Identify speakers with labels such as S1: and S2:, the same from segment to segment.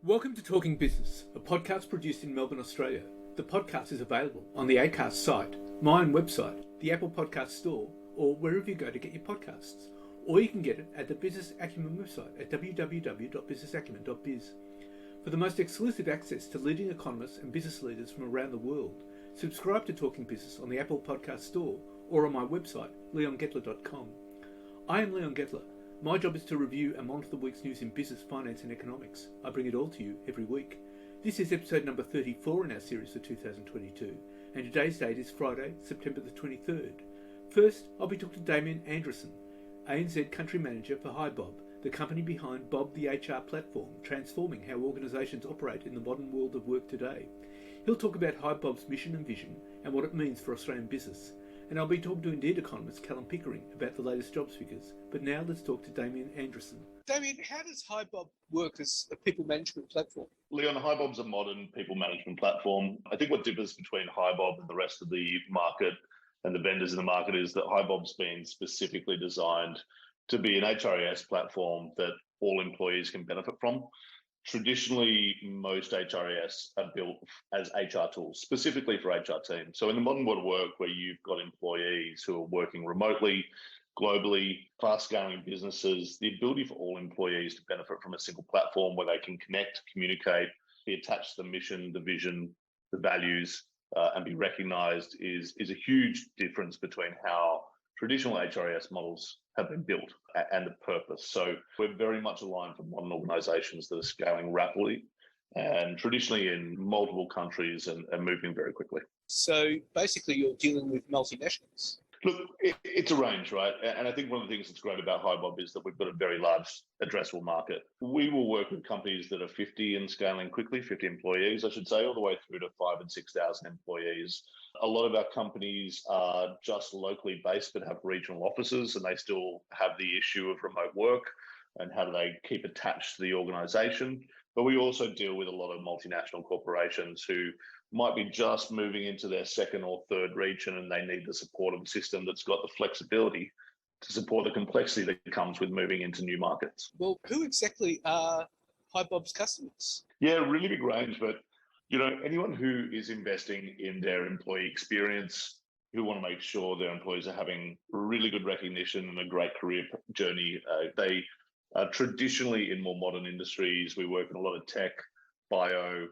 S1: Welcome to Talking Business, a podcast produced in Melbourne, Australia. The podcast is available on the Acast site, my own website, the Apple Podcast Store, or wherever you go to get your podcasts. Or you can get it at the Business Acumen website at www.businessacumen.biz. For the most exclusive access to leading economists and business leaders from around the world, subscribe to Talking Business on the Apple Podcast Store or on my website, leongettler.com. I am Leon Gettler. My job is to review and monitor the week's news in business, finance and economics. I bring it all to you every week. This is episode number 34 in our series for 2022, and today's date is Friday, September the 23rd. First, I'll be talking to Damien Andreasen, ANZ Country Manager for HiBob, the company behind Bob the HR platform, transforming how organisations operate in the modern world of work today. He'll talk about HiBob's mission and vision and what it means for Australian business. And I'll be talking to Indeed economist Callum Pickering about the latest jobs figures. But now let's talk to Damien Andreasen.
S2: Damien, how does HiBob work as a people management platform?
S3: Leon, HiBob's a modern people management platform. I think what differs between HiBob and the rest of the market and the vendors in the market is that HiBob's been specifically designed to be an HRIS platform that all employees can benefit from. Traditionally, most HRIS are built as HR tools, specifically for HR teams. So in the modern world of work, where you've got employees who are working remotely, globally, fast-scaling businesses, the ability for all employees to benefit from a single platform where they can connect, communicate, be attached to the mission, the vision, the values, and be recognised is a huge difference between how traditional HRIS models have been built and the purpose. So we're very much aligned for modern organisations that are scaling rapidly and traditionally in multiple countries and moving very quickly.
S2: So basically you're dealing with multinationals.
S3: Look, it's a range, right? And I think one of the things that's great about HiBob is that we've got a very large addressable market. We will work with companies that are 50 and scaling quickly, 50 employees, I should say, all the way through to 5,000 and 6,000 employees. A lot of our companies are just locally based but have regional offices, and they still have the issue of remote work and how do they keep attached to the organization. But we also deal with a lot of multinational corporations who might be just moving into their second or third region, and they need the support of a system that's got the flexibility to support the complexity that comes with moving into new markets.
S2: Well, who exactly are HiBob's customers?
S3: Yeah, really big range, but anyone who is investing in their employee experience, who want to make sure their employees are having really good recognition and a great career journey. They traditionally in more modern industries, we work in a lot of tech, bio,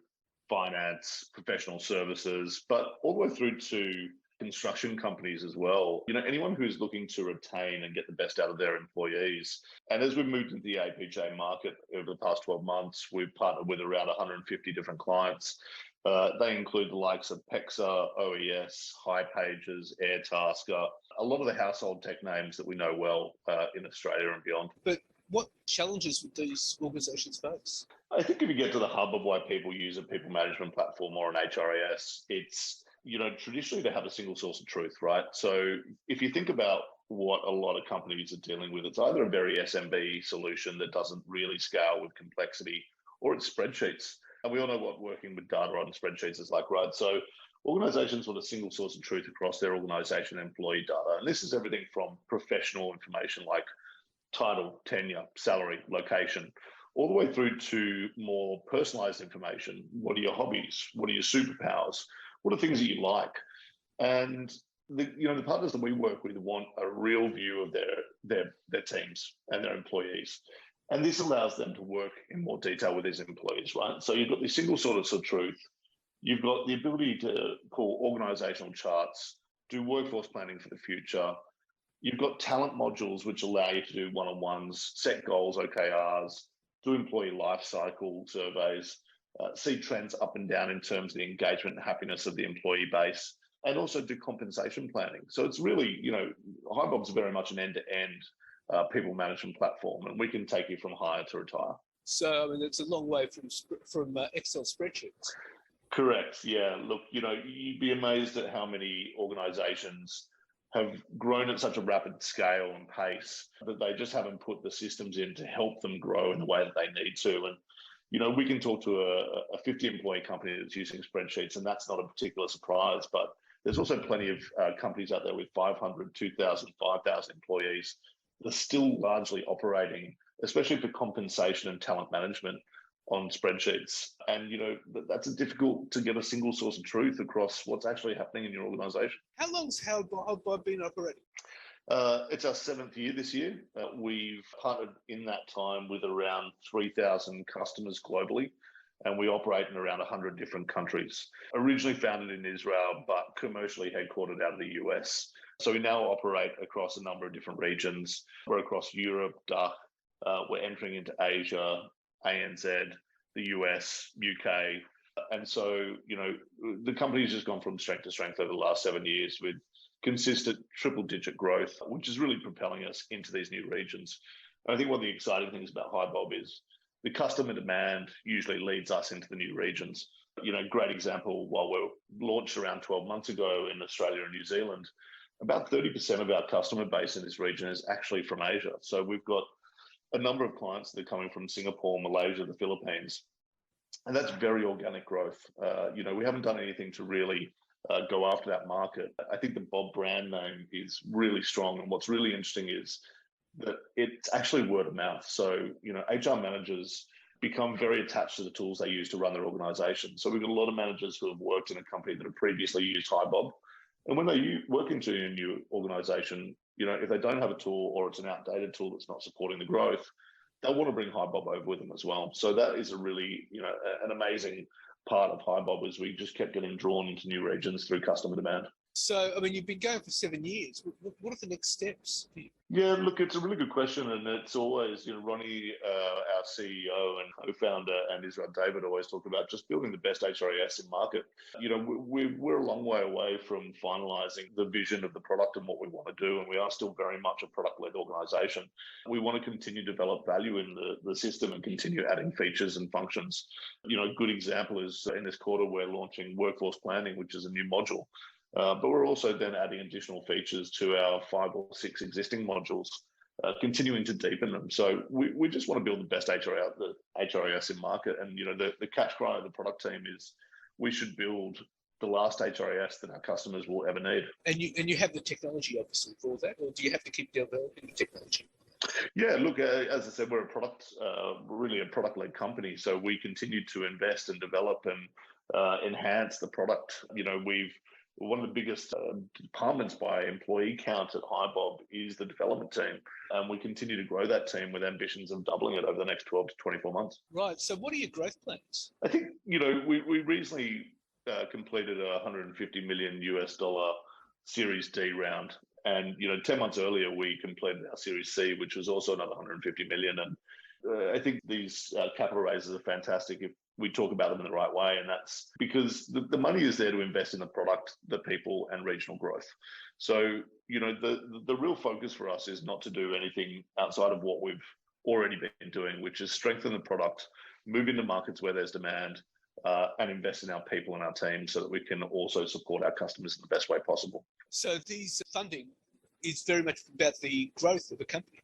S3: finance, professional services, but all the way through to construction companies as well. Anyone who's looking to retain and get the best out of their employees. And as we've moved into the APJ market over the past 12 months, we've partnered with around 150 different clients. They include the likes of PEXA, OES, hipages, Airtasker, a lot of the household tech names that we know well in Australia and beyond.
S2: But what challenges would these organisations face?
S3: I think if you get to the hub of why people use a people management platform or an HRIS, it's, traditionally they have a single source of truth, right? So if you think about what a lot of companies are dealing with, it's either a very SMB solution that doesn't really scale with complexity, or it's spreadsheets. And we all know what working with data on spreadsheets is like, right? So organizations want a single source of truth across their organization and employee data. And this is everything from professional information like title, tenure, salary, location, all the way through to more personalized information. What are your hobbies? What are your superpowers? What are things that you like? And the partners that we work with want a real view of their teams and their employees. And this allows them to work in more detail with these employees, right? So you've got these single source of truth. You've got the ability to pull organizational charts, do workforce planning for the future. You've got talent modules, which allow you to do one-on-ones, set goals, OKRs, do employee life cycle surveys, see trends up and down in terms of the engagement and happiness of the employee base, and also do compensation planning. So it's really, HiBob's very much an end-to-end people management platform, and we can take you from hire to retire.
S2: So, it's a long way from Excel spreadsheets.
S3: Correct. Yeah. Look, you'd be amazed at how many organizations have grown at such a rapid scale and pace that they just haven't put the systems in to help them grow in the way that they need to. And, we can talk to a 50-employee company that's using spreadsheets, and that's not a particular surprise. But there's also plenty of companies out there with 500, 2,000, 5,000 employees that are still largely operating, especially for compensation and talent management, on spreadsheets. And, that's difficult to get a single source of truth across what's actually happening in your organization.
S2: How long's HowlBob been operating?
S3: It's our 7th year this year. We've partnered in that time with around 3,000 customers globally, and we operate in around 100 different countries. Originally founded in Israel, but commercially headquartered out of the US. So we now operate across a number of different regions. We're across Europe, DACH, we're entering into Asia, ANZ, the US, UK. And so, the company's just gone from strength to strength over the last 7 years with consistent triple-digit growth, which is really propelling us into these new regions. And I think one of the exciting things about HighBob is the customer demand usually leads us into the new regions. Great example, while we're launched around 12 months ago in Australia and New Zealand, about 30% of our customer base in this region is actually from Asia. So we've got a number of clients that are coming from Singapore, Malaysia, the Philippines, and that's very organic growth. We haven't done anything to really go after that market. I think the Bob brand name is really strong, and what's really interesting is that it's actually word of mouth. So, HR managers become very attached to the tools they use to run their organization. So we've got a lot of managers who have worked in a company that have previously used HighBob. And when they work into a new organization, if they don't have a tool or it's an outdated tool that's not supporting the growth, they'll want to bring HighBob over with them as well. So that is a really, an amazing part of HighBob, as we just kept getting drawn into new regions through customer demand.
S2: So, you've been going for 7 years. What are the next steps?
S3: Yeah, look, it's a really good question. And it's always, Ronnie, our CEO and co-founder, and Israel David always talk about just building the best HRIS in market. We're a long way away from finalizing the vision of the product and what we want to do. And we are still very much a product-led organization. We want to continue to develop value in the system and continue adding features and functions. A good example is in this quarter, we're launching workforce planning, which is a new module. But we're also then adding additional features to our 5 or 6 existing modules, continuing to deepen them. So we just want to build the best HRIS in market. And, the catch cry of the product team is we should build the last HRIS that our customers will ever need.
S2: And you have the technology, obviously, for that, or do you have to keep developing the technology?
S3: Yeah, look, as I said, we're really a product-led company. So we continue to invest and develop and enhance the product. One of the biggest departments by employee count at HighBob is the development team. And we continue to grow that team with ambitions of doubling it over the next 12 to 24 months.
S2: Right. So what are your growth plans?
S3: I think, we recently completed a $150 million Series D round. And, 10 months earlier, we completed our Series C, which was also another $150 million. And I think these capital raises are fantastic if we talk about them in the right way. And that's because the money is there to invest in the product, the people, and regional growth. So, the real focus for us is not to do anything outside of what we've already been doing, which is strengthen the product, move into markets where there's demand, and invest in our people and our team so that we can also support our customers in the best way possible.
S2: So these funding is very much about the growth of the company,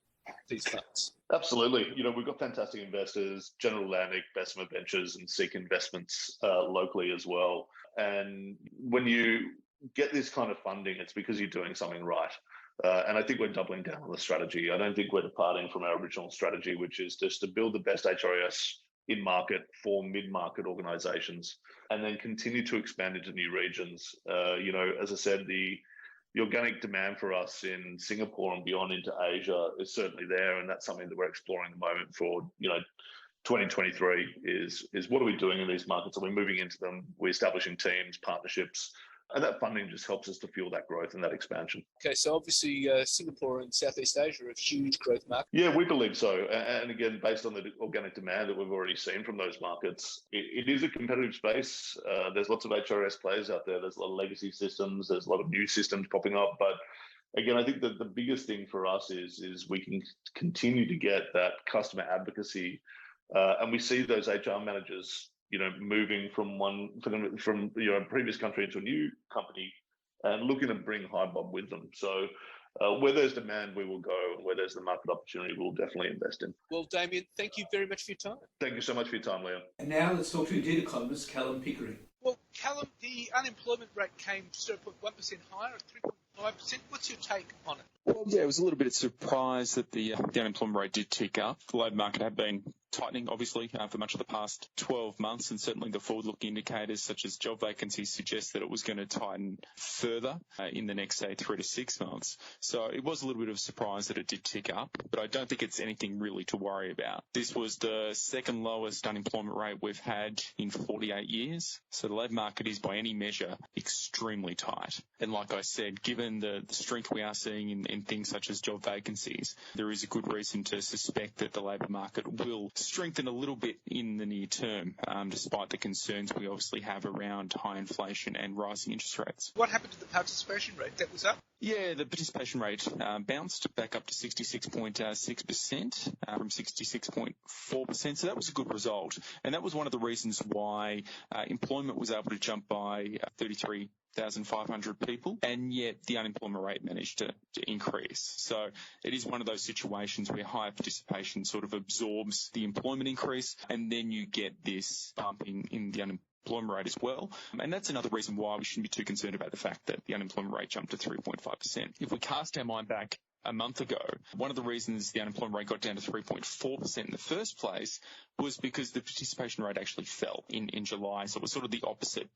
S2: these funds.
S3: Absolutely. We've got fantastic investors, General Atlantic, Bessemer Ventures, and Seek Investments locally as well. And when you get this kind of funding, it's because you're doing something right. And I think we're doubling down on the strategy. I don't think we're departing from our original strategy, which is just to build the best HRIS in market for mid-market organizations and then continue to expand into new regions. As I said, the organic demand for us in Singapore and beyond into Asia is certainly there. And that's something that we're exploring at the moment for, 2023 is what are we doing in these markets? Are we moving into them? We're establishing teams, partnerships, and that funding just helps us to fuel that growth and that expansion.
S2: Okay, so obviously Singapore and Southeast Asia are huge growth markets.
S3: Yeah, we believe so. And again, based on the organic demand that we've already seen from those markets, it is a competitive space. There's lots of HRS players out there. There's a lot of legacy systems. There's a lot of new systems popping up. But again, I think that the biggest thing for us is we can continue to get that customer advocacy. And we see those HR managers moving from a previous country into a new company and looking to bring HighBob with them. So where there's demand, we will go. And where there's the market opportunity, we'll definitely invest in.
S2: Well, Damien, thank you very much for your time.
S3: Thank you so much for your time, Leo.
S1: And now let's talk to Indeed economist Callum Pickering.
S2: Well, Callum, the unemployment rate came 0.1% higher at 3.5%. What's your take on it?
S4: Well, yeah, it was a little bit of surprise that the unemployment rate did tick up. The labour market had been tightening, obviously, for much of the past 12 months, and certainly the forward-looking indicators such as job vacancies suggest that it was going to tighten further in the next, say, 3 to 6 months. So it was a little bit of a surprise that it did tick up, but I don't think it's anything really to worry about. This was the second lowest unemployment rate we've had in 48 years. So the labour market is, by any measure, extremely tight. And like I said, given the strength we are seeing in things such as job vacancies, there is a good reason to suspect that the labour market will strengthen a little bit in the near term, despite the concerns we obviously have around high inflation and rising interest rates.
S2: What happened to the participation rate? That was up?
S4: Yeah, the participation rate bounced back up to 66.6% from 66.4%. So that was a good result. And that was one of the reasons why employment was able to jump by 33,500 people, and yet the unemployment rate managed to increase. So it is one of those situations where higher participation sort of absorbs the employment increase, and then you get this bump in the unemployment rate as well. And that's another reason why we shouldn't be too concerned about the fact that the unemployment rate jumped to 3.5%. If we cast our mind back a month ago, one of the reasons the unemployment rate got down to 3.4% in the first place was because the participation rate actually fell in July. So it was sort of the opposite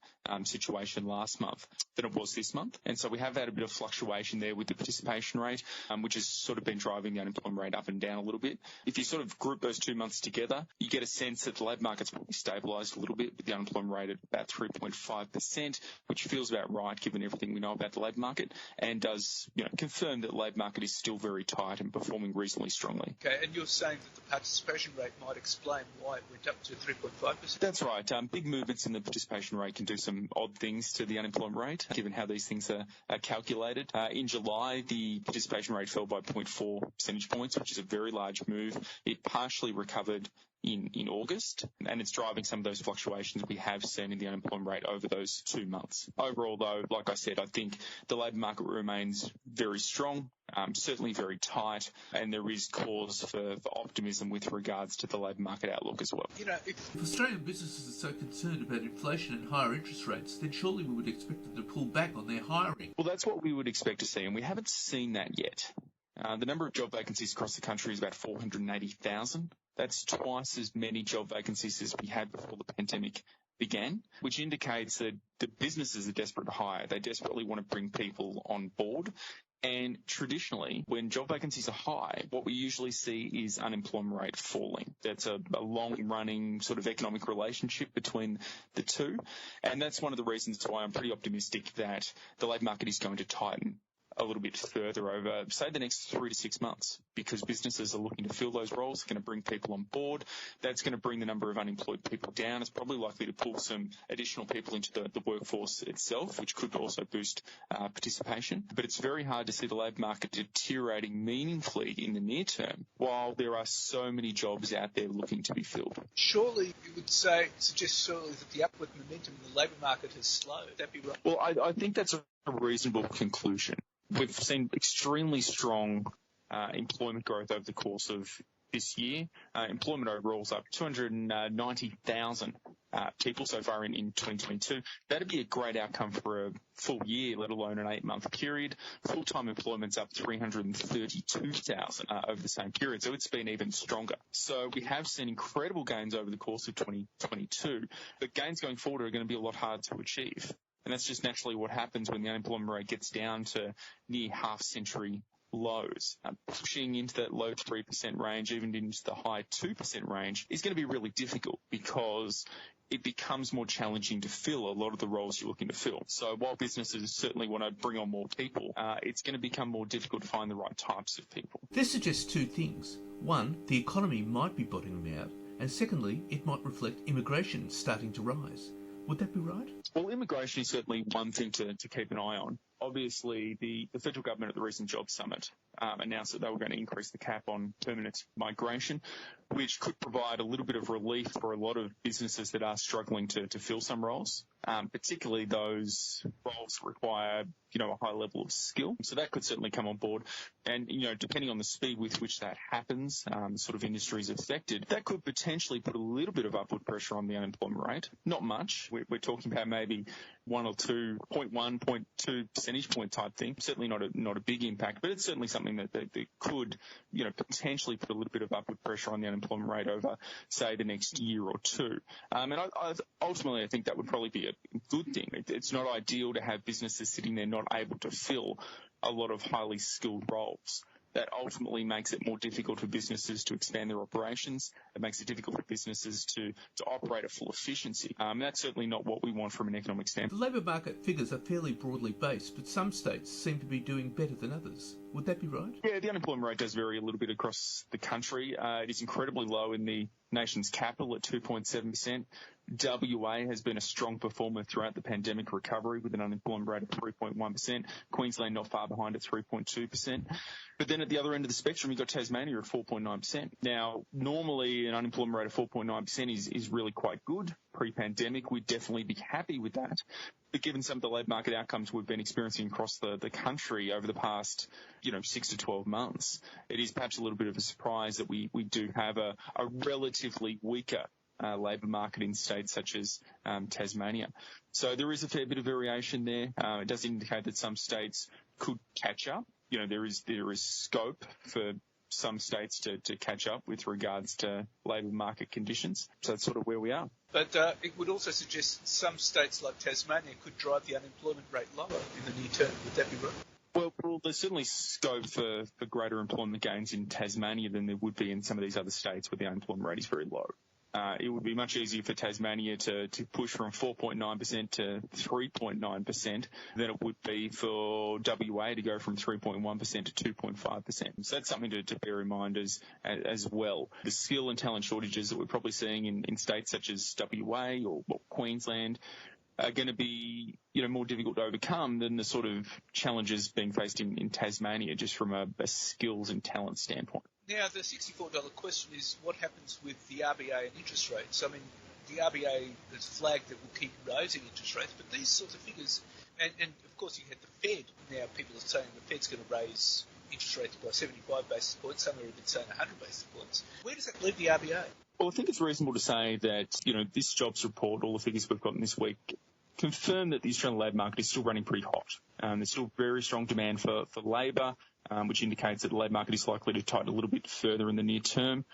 S4: situation last month than it was this month. And so we have had a bit of fluctuation there with the participation rate, which has sort of been driving the unemployment rate up and down a little bit. If you sort of group those 2 months together, you get a sense that the labour market's probably stabilised a little bit with the unemployment rate at about 3.5%, which feels about right given everything we know about the labour market, and does confirm that the labour market is still very tight and performing reasonably strongly.
S2: Okay, and you're saying that the participation rate might explain why it went up to 3.5%?
S4: That's right. Big movements in the participation rate can do some odd things to the unemployment rate, given how these things are calculated. In July, the participation rate fell by 0.4 percentage points, which is a very large move. It partially recovered in August, and it's driving some of those fluctuations we have seen in the unemployment rate over those 2 months. Overall, though, like I said, I think the labour market remains very strong, certainly very tight, and there is cause for optimism with regards to the labour market outlook as well.
S1: If Australian businesses are so concerned about inflation and higher interest rates, then surely we would expect them to pull back on their hiring.
S4: Well, that's what we would expect to see, and we haven't seen that yet. The number of job vacancies across the country is about 480,000. That's twice as many job vacancies as we had before the pandemic began, which indicates that the businesses are desperate to hire. They desperately want to bring people on board. And traditionally, when job vacancies are high, what we usually see is unemployment rate falling. That's a long-running sort of economic relationship between the two. And that's one of the reasons why I'm pretty optimistic that the labour market is going to tighten a little bit further over, say, the next 3 to 6 months, because businesses are looking to fill those roles. It's going to bring people on board. That's going to bring the number of unemployed people down. It's probably likely to pull some additional people into the workforce itself, which could also boost participation. But it's very hard to see the labour market deteriorating meaningfully in the near term while there are so many jobs out there looking to be filled.
S2: Surely you would suggest that the upward momentum in the labour market has slowed. Would that be right?
S4: Well, I think that's a reasonable conclusion. We've seen extremely strong employment growth over the course of this year. Employment overall is up 290,000 people so far in 2022. That'd be a great outcome for a full year, let alone an 8-month period. Full-time employment's up 332,000 over the same period, so it's been even stronger. So we have seen incredible gains over the course of 2022, but gains going forward are going to be a lot harder to achieve. And that's just naturally what happens when the unemployment rate gets down to near half-century lows. Pushing into that low 3% range, even into the high 2% range, is going to be really difficult because it becomes more challenging to fill a lot of the roles you're looking to fill. So while businesses certainly want to bring on more people, it's going to become more difficult to find the right types of people.
S1: This suggests two things. One, the economy might be bottoming out, and secondly, it might reflect immigration starting to rise. Would that be right?
S4: Well, immigration is certainly one thing to keep an eye on. Obviously, the federal government at the recent Jobs Summit announced that they were going to increase the cap on permanent migration, which could provide a little bit of relief for a lot of businesses that are struggling to fill some roles, particularly those roles that require, a high level of skill. So that could certainly come on board. And, depending on the speed with which that happens, sort of industries affected, that could potentially put a little bit of upward pressure on the unemployment rate. Not much. We're talking about maybe 1 or 2, 0.1, 0.2 percentage point type thing. Certainly not a big impact, but it's certainly something something that could, potentially put a little bit of upward pressure on the unemployment rate over, say, the next year or two. And ultimately, I think that would probably be a good thing. It's not ideal to have businesses sitting there not able to fill a lot of highly skilled roles. That ultimately makes it more difficult for businesses to expand their operations. It makes it difficult for businesses to operate at full efficiency. That's certainly not what we want from an economic standpoint.
S1: The labour market figures are fairly broadly based, but some states seem to be doing better than others. Would that be right?
S4: Yeah, the unemployment rate does vary a little bit across the country. It is incredibly low in the nation's capital at 2.7%. WA has been a strong performer throughout the pandemic recovery with an unemployment rate of 3.1%. Queensland not far behind at 3.2%. But then at the other end of the spectrum, you've got Tasmania at 4.9%. Now, normally an unemployment rate of 4.9% is really quite good. Pre-pandemic, we'd definitely be happy with that. But given some of the labour market outcomes we've been experiencing across the country over the past, 6 to 12 months, it is perhaps a little bit of a surprise that we do have a relatively weaker labour market in states such as Tasmania. So there is a fair bit of variation there. It does indicate that some states could catch up. There is scope for some states to catch up with regards to labour market conditions. So that's sort of where we are.
S2: But it would also suggest some states like Tasmania could drive the unemployment rate lower in the near term. Would that be right?
S4: Well, there's certainly scope for greater employment gains in Tasmania than there would be in some of these other states where the unemployment rate is very low. It would be much easier for Tasmania to push from 4.9% to 3.9% than it would be for WA to go from 3.1% to 2.5%. So that's something to bear in mind as well. The skill and talent shortages that we're probably seeing in states such as WA or Queensland are going to be, more difficult to overcome than the sort of challenges being faced in Tasmania, just from a skills and talent standpoint.
S2: Now, the $64 question is what happens with the RBA and interest rates? I mean, the RBA has flagged that we'll keep raising interest rates, but these sorts of figures, and of course you had the Fed. Now people are saying the Fed's going to raise interest rates by 75 basis points. Some are even saying 100 basis points. Where does that leave the RBA?
S4: Well, I think it's reasonable to say that, this jobs report, all the figures we've gotten this week, confirm that the Australian labour market is still running pretty hot. There's still very strong demand for labour, which indicates that the labour market is likely to tighten a little bit further in the near term.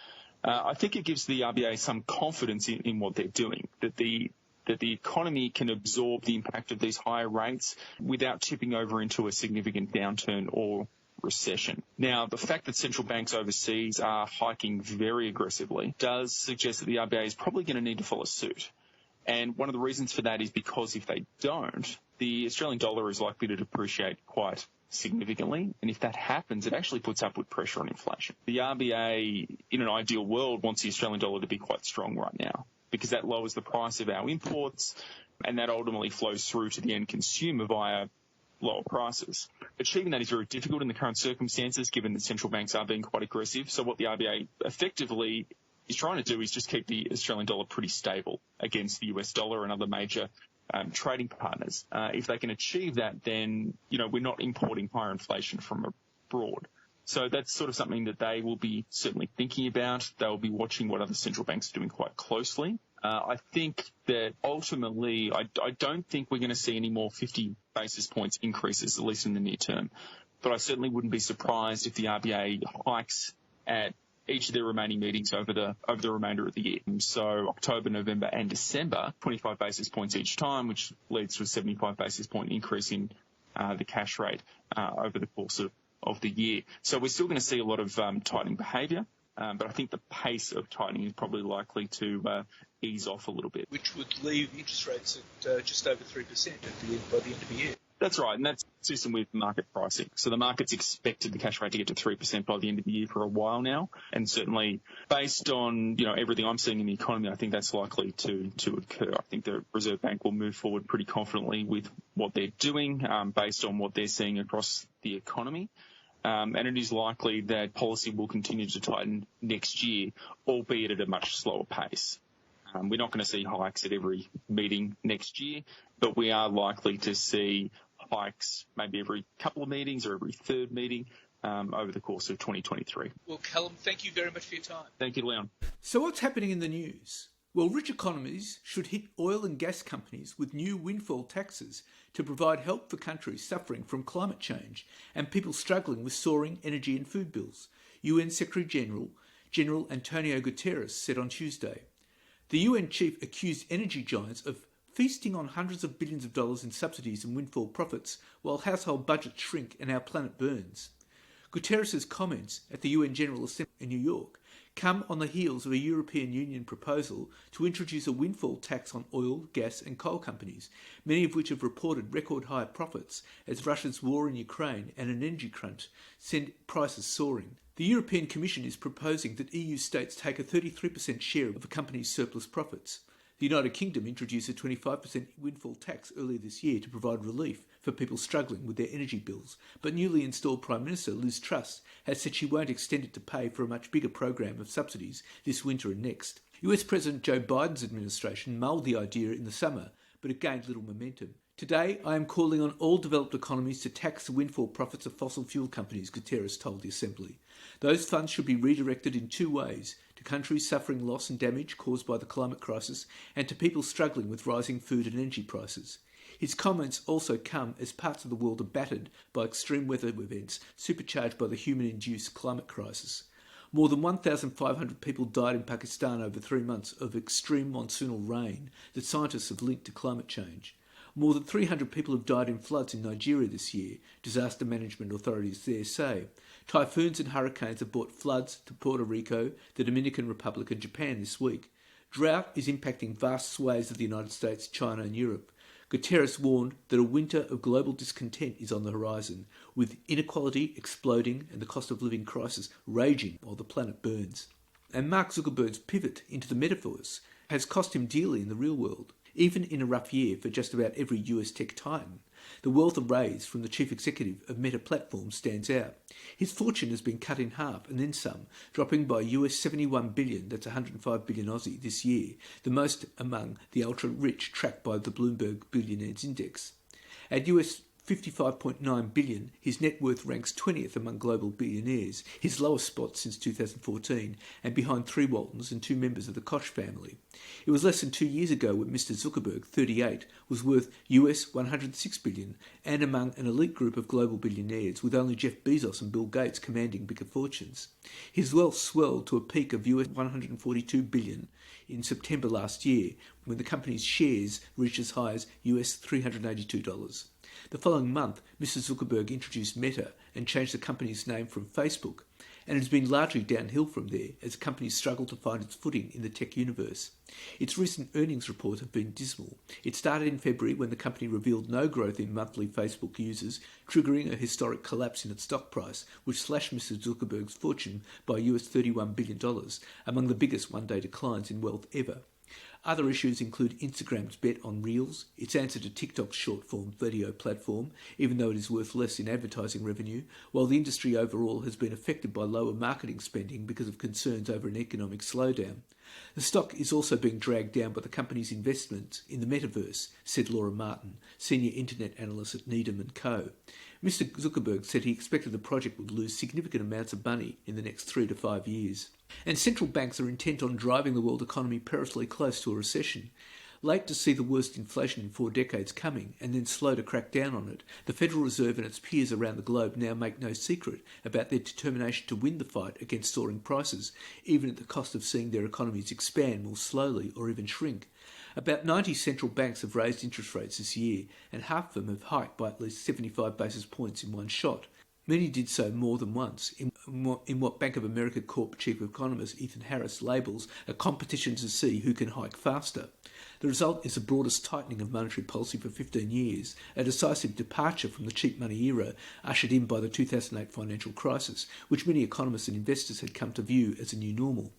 S4: I think it gives the RBA some confidence in what they're doing, that the economy can absorb the impact of these higher rates without tipping over into a significant downturn or recession. Now, the fact that central banks overseas are hiking very aggressively does suggest that the RBA is probably going to need to follow suit. And one of the reasons for that is because if they don't, the Australian dollar is likely to depreciate quite significantly. And if that happens, it actually puts upward pressure on inflation. The RBA, in an ideal world, wants the Australian dollar to be quite strong right now because that lowers the price of our imports and that ultimately flows through to the end consumer via lower prices. Achieving that is very difficult in the current circumstances, given that central banks are being quite aggressive. So what the RBA effectively is trying to do is just keep the Australian dollar pretty stable against the US dollar and other major trading partners. If they can achieve that, then, we're not importing higher inflation from abroad. So that's sort of something that they will be certainly thinking about. They'll be watching what other central banks are doing quite closely. I think that ultimately, I don't think we're going to see any more 50 basis points increases, at least in the near term. But I certainly wouldn't be surprised if the RBA hikes at each of their remaining meetings over the remainder of the year. So October, November and December, 25 basis points each time, which leads to a 75 basis point increase in the cash rate over the course of the year. So we're still going to see a lot of tightening behaviour, but I think the pace of tightening is probably likely to ease off a little bit.
S2: Which would leave interest rates at just over 3% by the end of the year.
S4: That's right, and that's consistent with market pricing. So the market's expected the cash rate to get to 3% by the end of the year for a while now, and certainly based on everything I'm seeing in the economy, I think that's likely to occur. I think the Reserve Bank will move forward pretty confidently with what they're doing based on what they're seeing across the economy. And it is likely that policy will continue to tighten next year, albeit at a much slower pace. We're not going to see hikes at every meeting next year, but we are likely to see hikes maybe every couple of meetings or every third meeting over the course of 2023.
S2: Well, Callum, thank you very much for your time.
S4: Thank you, Leon.
S1: So what's happening in the news? Well, rich economies should hit oil and gas companies with new windfall taxes to provide help for countries suffering from climate change and people struggling with soaring energy and food bills, UN Secretary-General Antonio Guterres said on Tuesday. The UN chief accused energy giants of feasting on hundreds of billions of dollars in subsidies and windfall profits while household budgets shrink and our planet burns. Guterres' comments at the UN General Assembly in New York come on the heels of a European Union proposal to introduce a windfall tax on oil, gas and coal companies, many of which have reported record high profits as Russia's war in Ukraine and an energy crunch send prices soaring. The European Commission is proposing that EU states take a 33% share of a company's surplus profits. The United Kingdom introduced a 25% windfall tax earlier this year to provide relief for people struggling with their energy bills, but newly installed Prime Minister Liz Truss has said she won't extend it to pay for a much bigger program of subsidies this winter and next. US President Joe Biden's administration mulled the idea in the summer, but it gained little momentum. Today, I am calling on all developed economies to tax the windfall profits of fossil fuel companies, Guterres told the Assembly. Those funds should be redirected in two ways, to countries suffering loss and damage caused by the climate crisis and to people struggling with rising food and energy prices. His comments also come as parts of the world are battered by extreme weather events supercharged by the human-induced climate crisis. More than 1,500 people died in Pakistan over 3 months of extreme monsoonal rain that scientists have linked to climate change. More than 300 people have died in floods in Nigeria this year, disaster management authorities there say. Typhoons and hurricanes have brought floods to Puerto Rico, the Dominican Republic and Japan this week. Drought is impacting vast swathes of the United States, China and Europe. Guterres warned that a winter of global discontent is on the horizon, with inequality exploding and the cost of living crisis raging while the planet burns. And Mark Zuckerberg's pivot into the metaverse has cost him dearly in the real world. Even in a rough year for just about every US tech titan, the wealth raised from the chief executive of Meta Platforms stands out. His fortune has been cut in half and then some, dropping by US 71 billion, that's 105 billion Aussie this year, the most among the ultra-rich tracked by the Bloomberg Billionaires Index. At US 55.9 billion, his net worth ranks 20th among global billionaires, his lowest spot since 2014, and behind 3 Waltons and 2 members of the Koch family. It was less than 2 years ago when Mr. Zuckerberg, 38, was worth US 106 billion and among an elite group of global billionaires, with only Jeff Bezos and Bill Gates commanding bigger fortunes. His wealth swelled to a peak of US 142 billion in September last year, when the company's shares reached as high as US $382. The following month, Mr. Zuckerberg introduced Meta and changed the company's name from Facebook, and it has been largely downhill from there as the company struggled to find its footing in the tech universe. Its recent earnings reports have been dismal. It started in February when the company revealed no growth in monthly Facebook users, triggering a historic collapse in its stock price, which slashed Mr. Zuckerberg's fortune by US $31 billion, among the biggest one-day declines in wealth ever. Other issues include Instagram's bet on Reels, its answer to TikTok's short-form video platform, even though it is worth less in advertising revenue, while the industry overall has been affected by lower marketing spending because of concerns over an economic slowdown. The stock is also being dragged down by the company's investments in the metaverse, said Laura Martin, senior internet analyst at Needham & Co. Mr. Zuckerberg said he expected the project would lose significant amounts of money in the next 3 to 5 years. And central banks are intent on driving the world economy perilously close to a recession. Late to see the worst inflation in 4 decades coming and then slow to crack down on it, the Federal Reserve and its peers around the globe now make no secret about their determination to win the fight against soaring prices, even at the cost of seeing their economies expand more slowly or even shrink. About 90 central banks have raised interest rates this year, and half of them have hiked by at least 75 basis points in one shot. Many did so more than once, in what Bank of America Corp chief economist Ethan Harris labels a competition to see who can hike faster. The result is the broadest tightening of monetary policy for 15 years, a decisive departure from the cheap money era ushered in by the 2008 financial crisis, which many economists and investors had come to view as a new normal.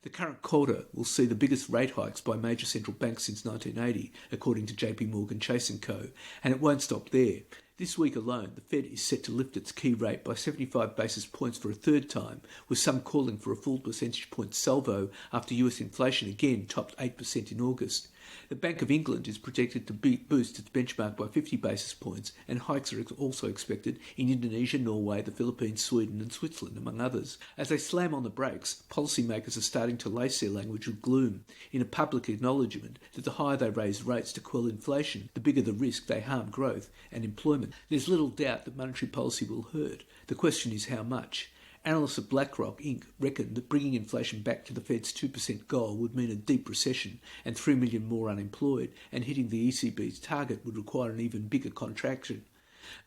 S1: The current quarter will see the biggest rate hikes by major central banks since 1980, according to JP Morgan Chase & Co., and it won't stop there. This week alone, the Fed is set to lift its key rate by 75 basis points for a third time, with some calling for a full percentage point salvo after US inflation again topped 8% in August. The Bank of England is projected to boost its benchmark by 50 basis points, and hikes are also expected in Indonesia, Norway, the Philippines, Sweden and Switzerland, among others. As they slam on the brakes, policymakers are starting to lace their language with gloom, in a public acknowledgement that the higher they raise rates to quell inflation, the bigger the risk they harm growth and employment. There's little doubt that monetary policy will hurt. The question is how much. Analysts at BlackRock Inc. reckon that bringing inflation back to the Fed's 2% goal would mean a deep recession and 3 million more unemployed, and hitting the ECB's target would require an even bigger contraction.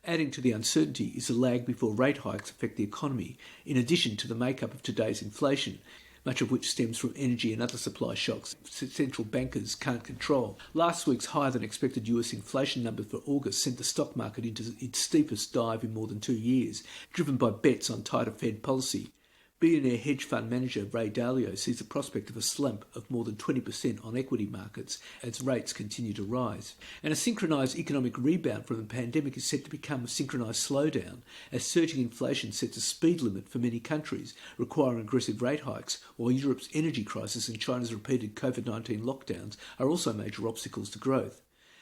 S1: Adding to the uncertainty is the lag before rate hikes affect the economy, in addition to the makeup of today's inflation, much of which stems from energy and other supply shocks central bankers can't control. Last week's higher-than-expected US inflation number for August sent the stock market into its steepest dive in more than 2 years, driven by bets on tighter Fed policy. Billionaire hedge fund manager Ray Dalio sees the prospect of a slump of more than 20% on equity markets as rates continue to rise. And a synchronised economic rebound from the pandemic is set to become a synchronised slowdown, as surging inflation sets a speed limit for many countries, requiring aggressive rate hikes, while Europe's energy crisis and China's repeated COVID-19 lockdowns are also major obstacles to growth.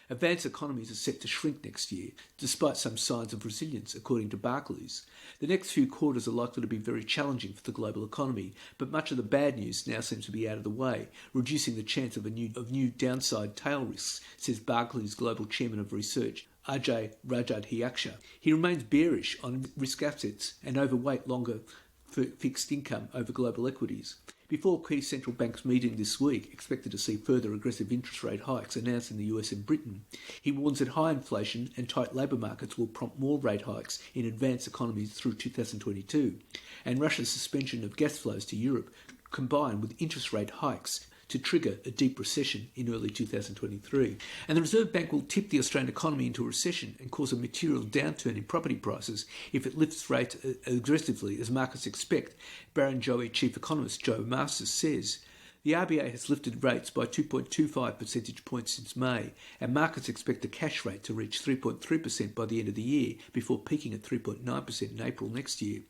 S1: Advanced economies are set to shrink next year, despite some signs of resilience, according to Barclays. The next few quarters are likely to be very challenging for the global economy, but much of the bad news now seems to be out of the way, reducing the chance of new downside tail risks, says Barclays Global Chairman of Research, Ajay Rajadhyaksha. He remains bearish on risk assets and overweight longer fixed income over global equities. Before key central banks meeting this week, expected to see further aggressive interest rate hikes announced in the US and Britain, he warns that high inflation and tight labour markets will prompt more rate hikes in advanced economies through 2022, and Russia's suspension of gas flows to Europe, combined with interest rate hikes, to trigger a deep recession in early 2023. And the Reserve Bank will tip the Australian economy into a recession and cause a material downturn in property prices if it lifts rates aggressively as markets expect, Barrenjoey Chief Economist Joe Masters says. The RBA has lifted rates by 2.25 percentage points since May, and markets expect the cash rate to reach 3.3% by the end of the year, before peaking at 3.9% in April next year.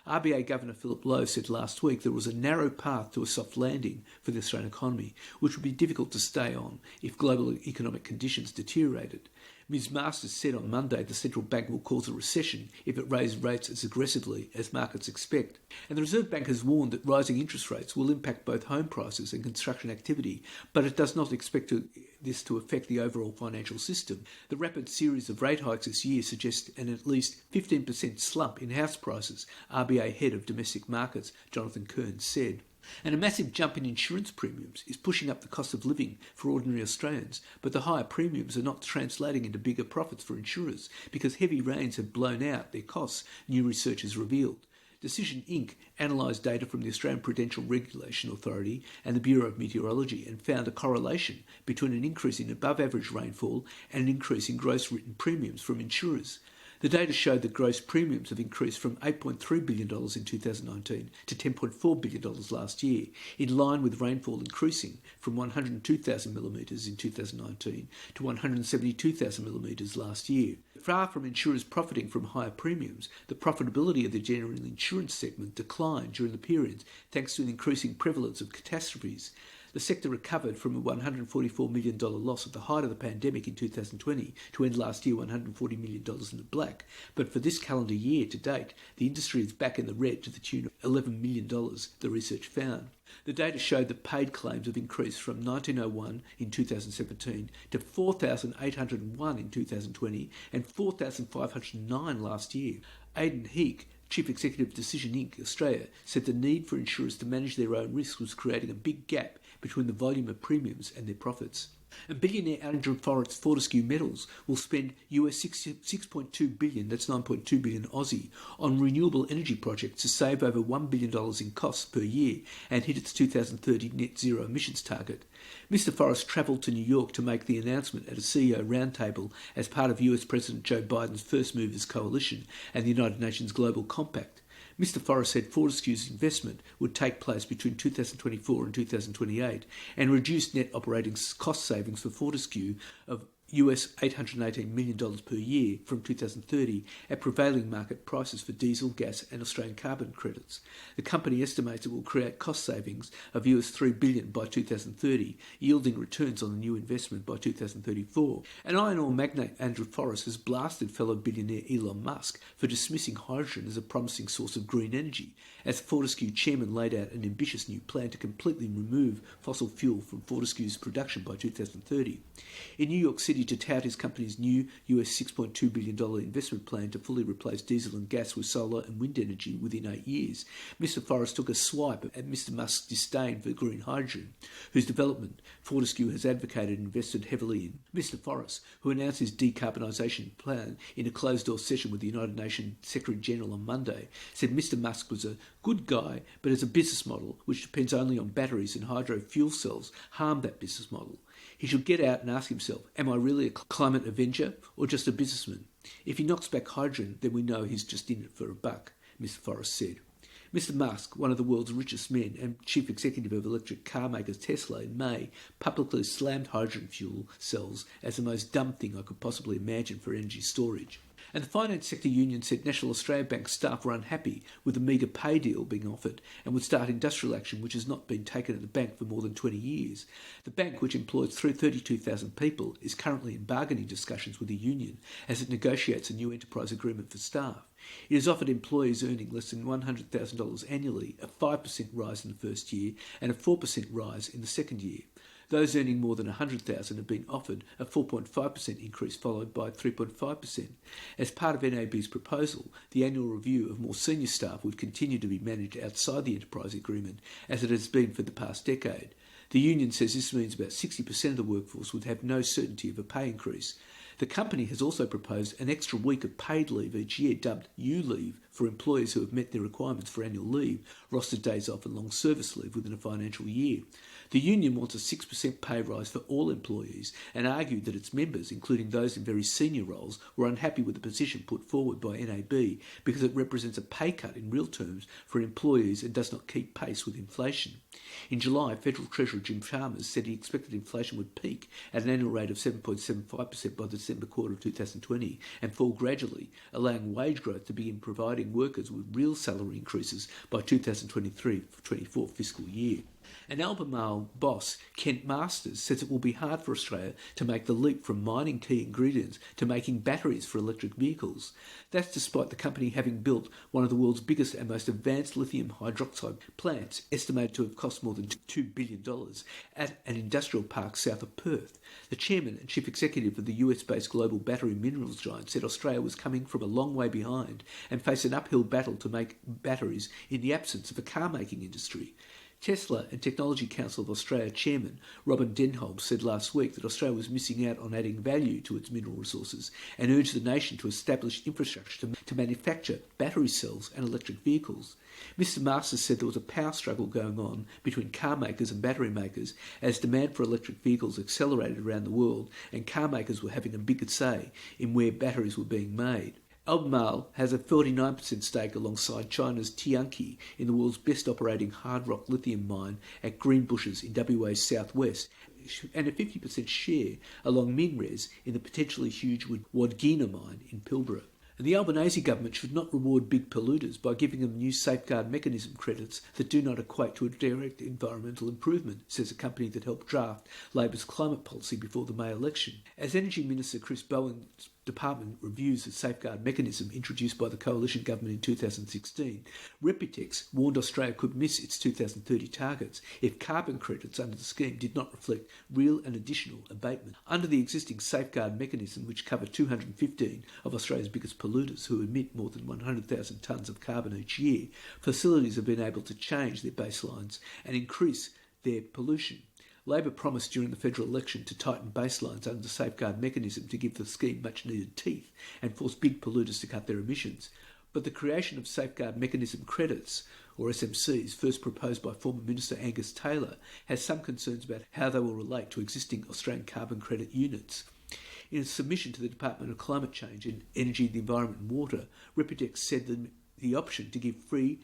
S1: RBA Governor Philip Lowe said last week there was a narrow path to a soft landing for the Australian economy, which would be difficult to stay on if global economic conditions deteriorated. Ms Masters said on Monday the central bank will cause a recession if it raises rates as aggressively as markets expect. And the Reserve Bank has warned that rising interest rates will impact both home prices and construction activity, but it does not expect this to affect the overall financial system. The rapid series of rate hikes this year suggests an at least 15% slump in house prices, RBA head of domestic markets Jonathan Kearns said. And a massive jump in insurance premiums is pushing up the cost of living for ordinary Australians, but the higher premiums are not translating into bigger profits for insurers because heavy rains have blown out their costs, new research has revealed. Decision Inc. analysed data from the Australian Prudential Regulation Authority and the Bureau of Meteorology and found a correlation between an increase in above-average rainfall and an increase in gross written premiums from insurers. The data showed that gross premiums have increased from $8.3 billion in 2019 to $10.4 billion last year, in line with rainfall increasing from 102,000 millimetres in 2019 to 172,000 millimetres last year. Far from insurers profiting from higher premiums, the profitability of the general insurance segment declined during the period thanks to an increasing prevalence of catastrophes. The sector recovered from a $144 million loss at the height of the pandemic in 2020 to end last year $140 million in the black. But for this calendar year to date, the industry is back in the red to the tune of $11 million, the research found. The data showed that paid claims have increased from 1,901 in 2017 to 4,801 in 2020 and 4,509 last year. Aidan Heek, Chief Executive Decision Inc. Australia, said the need for insurers to manage their own risks was creating a big gap between the volume of premiums and their profits. And billionaire Andrew Forrest's Fortescue Metals will spend US $6.2 billion, that's 9.2 billion Aussie, on renewable energy projects to save over $1 billion in costs per year and hit its 2030 net zero emissions target. Mr Forrest travelled to New York to make the announcement at a CEO roundtable as part of US President Joe Biden's First Movers Coalition and the United Nations Global Compact. Mr Forrest said Fortescue's investment would take place between 2024 and 2028 and reduce net operating cost savings for Fortescue of US $818 million per year from 2030 at prevailing market prices for diesel, gas and Australian carbon credits. The company estimates it will create cost savings of US $3 billion by 2030, yielding returns on the new investment by 2034. And iron ore magnate Andrew Forrest has blasted fellow billionaire Elon Musk for dismissing hydrogen as a promising source of green energy, as Fortescue Chairman laid out an ambitious new plan to completely remove fossil fuel from Fortescue's production by 2030. In New York City, to tout his company's new US $6.2 billion investment plan to fully replace diesel and gas with solar and wind energy within 8 years, Mr Forrest took a swipe at Mr Musk's disdain for green hydrogen, whose development Fortescue has advocated and invested heavily in. Mr Forrest, who announced his decarbonisation plan in a closed-door session with the United Nations Secretary-General on Monday, said Mr Musk was a good guy, but as a business model which depends only on batteries and hydro fuel cells harmed that business model. He should get out and ask himself, am I really a climate avenger or just a businessman? If he knocks back hydrogen, then we know he's just in it for a buck, Mr Forrest said. Mr Musk, one of the world's richest men and chief executive of electric car maker Tesla in May, publicly slammed hydrogen fuel cells as the most dumb thing I could possibly imagine for energy storage. And the finance sector union said National Australia Bank staff were unhappy with the meagre pay deal being offered and would start industrial action which has not been taken at the bank for more than 20 years. The bank, which employs 32,000 people, is currently in bargaining discussions with the union as it negotiates a new enterprise agreement for staff. It has offered employees earning less than $100,000 annually a 5% rise in the first year and a 4% rise in the second year. Those earning more than $100,000 have been offered a 4.5% increase followed by 3.5%. As part of NAB's proposal, the annual review of more senior staff would continue to be managed outside the enterprise agreement as it has been for the past decade. The union says this means about 60% of the workforce would have no certainty of a pay increase. The company has also proposed an extra week of paid leave each year, dubbed U-Leave, for employees who have met their requirements for annual leave, rostered days off and long service leave within a financial year. The union wants a 6% pay rise for all employees and argued that its members, including those in very senior roles, were unhappy with the position put forward by NAB because it represents a pay cut in real terms for employees and does not keep pace with inflation. In July, Federal Treasurer Jim Chalmers said he expected inflation would peak at an annual rate of 7.75% by the December quarter of 2020 and fall gradually, allowing wage growth to begin providing workers with real salary increases by 2023-24 fiscal year. And Albemarle boss Kent Masters says it will be hard for Australia to make the leap from mining key ingredients to making batteries for electric vehicles. That's despite the company having built one of the world's biggest and most advanced lithium hydroxide plants, estimated to have cost more than $2 billion, at an industrial park south of Perth. The chairman and chief executive of the US-based global battery minerals giant said Australia was coming from a long way behind and faced an uphill battle to make batteries in the absence of a car-making industry. Tesla and Technology Council of Australia Chairman Robin Denholm said last week that Australia was missing out on adding value to its mineral resources and urged the nation to establish infrastructure to manufacture battery cells and electric vehicles. Mr Masters said there was a power struggle going on between car makers and battery makers as demand for electric vehicles accelerated around the world and car makers were having a bigger say in where batteries were being made. Albemarle has a 49% stake alongside China's Tianqi in the world's best operating hard rock lithium mine at Greenbushes in WA's southwest and a 50% share along MinRes in the potentially huge Wadgina mine in Pilbara. And the Albanese government should not reward big polluters by giving them new safeguard mechanism credits that do not equate to a direct environmental improvement, says a company that helped draft Labor's climate policy before the May election. As Energy Minister Chris Bowen's department reviews the safeguard mechanism introduced by the coalition government in 2016, Reputex warned Australia could miss its 2030 targets if carbon credits under the scheme did not reflect real and additional abatement. Under the existing safeguard mechanism, which covered 215 of Australia's biggest polluters who emit more than 100,000 tonnes of carbon each year, facilities have been able to change their baselines and increase their pollution. Labor promised during the federal election to tighten baselines under the safeguard mechanism to give the scheme much-needed teeth and force big polluters to cut their emissions. But the creation of safeguard mechanism credits, or SMCs, first proposed by former Minister Angus Taylor, has some concerns about how they will relate to existing Australian carbon credit units. In a submission to the Department of Climate Change and Energy, the Environment and Water, Reputex said that the option to give free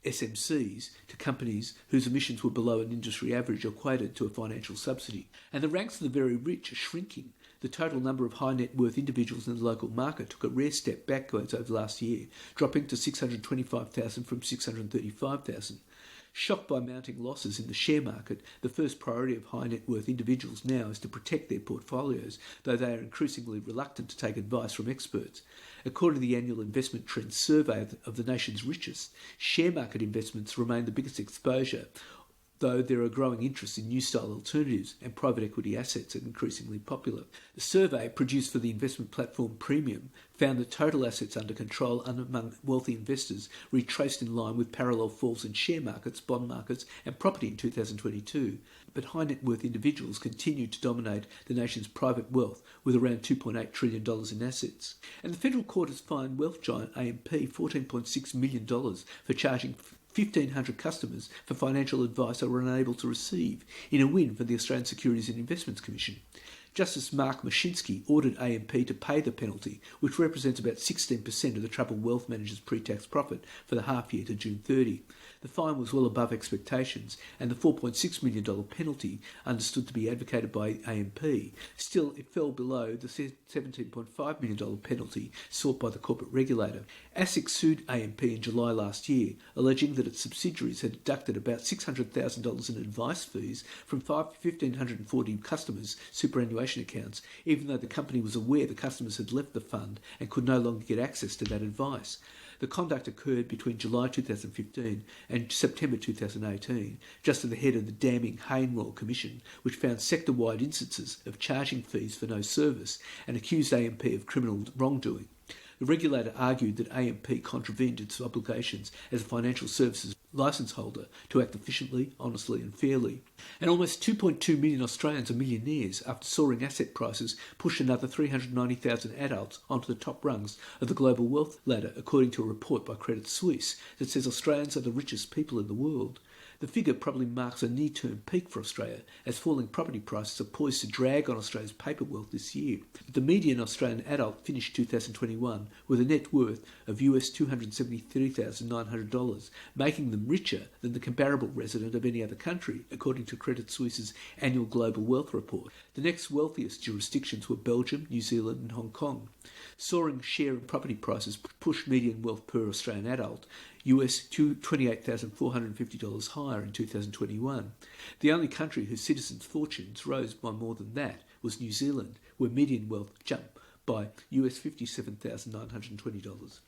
S1: SMCs to companies whose emissions were below an industry average equated to a financial subsidy. And the ranks of the very rich are shrinking. The total number of high net worth individuals in the local market took a rare step backwards over the last year, dropping to 625,000 from 635,000. Shocked by mounting losses in the share market, the first priority of high net worth individuals now is to protect their portfolios, though they are increasingly reluctant to take advice from experts. According to the annual investment trends survey of the nation's richest, share market investments remain the biggest exposure, though there are growing interest in new style alternatives and private equity assets are increasingly popular. The survey, produced for the investment platform Premium, found that total assets under control among wealthy investors retraced in line with parallel falls in share markets, bond markets and property in 2022. But high net worth individuals continue to dominate the nation's private wealth with around $2.8 trillion in assets. And the federal court has fined wealth giant AMP $14.6 million for charging 1,500 customers for financial advice they were unable to receive, in a win for the Australian Securities and Investments Commission. Justice Mark Mashinsky ordered AMP to pay the penalty, which represents about 16% of the troubled wealth manager's pre-tax profit for the half year to June 30. The fine was well above expectations, and the $4.6 million penalty, understood to be advocated by AMP, still it fell below the $17.5 million penalty sought by the corporate regulator. ASIC sued AMP in July last year, alleging that its subsidiaries had deducted about $600,000 in advice fees from 1,540 customers' superannuation accounts, even though the company was aware the customers had left the fund and could no longer get access to that advice. The conduct occurred between July 2015 and September 2018, just at the head of the damning Hayne Royal Commission, which found sector-wide instances of charging fees for no service and accused AMP of criminal wrongdoing. The regulator argued that AMP contravened its obligations as a financial services licence holder to act efficiently, honestly and fairly. And almost 2.2 million Australians are millionaires after soaring asset prices pushed another 390,000 adults onto the top rungs of the global wealth ladder, according to a report by Credit Suisse that says Australians are the richest people in the world. The figure probably marks a near-term peak for Australia, as falling property prices are poised to drag on Australia's paper wealth this year. The median Australian adult finished 2021 with a net worth of $273,900, making them richer than the comparable resident of any other country, according to Credit Suisse's annual Global Wealth Report. The next wealthiest jurisdictions were Belgium, New Zealand and Hong Kong. Soaring share and property prices pushed median wealth per Australian adult $28,450 higher in 2021. The only country whose citizens' fortunes rose by more than that was New Zealand, where median wealth jumped by $57,920.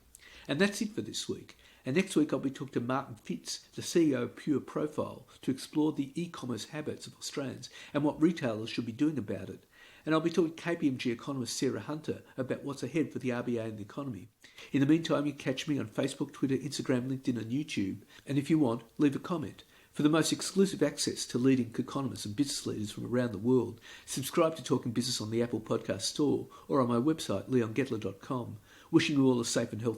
S1: And that's it for this week. And next week I'll be talking to Martin Fitz, the CEO of Pure Profile, to explore the e-commerce habits of Australians and what retailers should be doing about it. And I'll be talking to KPMG economist Sarah Hunter about what's ahead for the RBA and the economy. In the meantime, you can catch me on Facebook, Twitter, Instagram, LinkedIn and YouTube. And if you want, leave a comment. For the most exclusive access to leading economists and business leaders from around the world, subscribe to Talking Business on the Apple Podcast Store or on my website, leongettler.com. Wishing you all a safe and healthy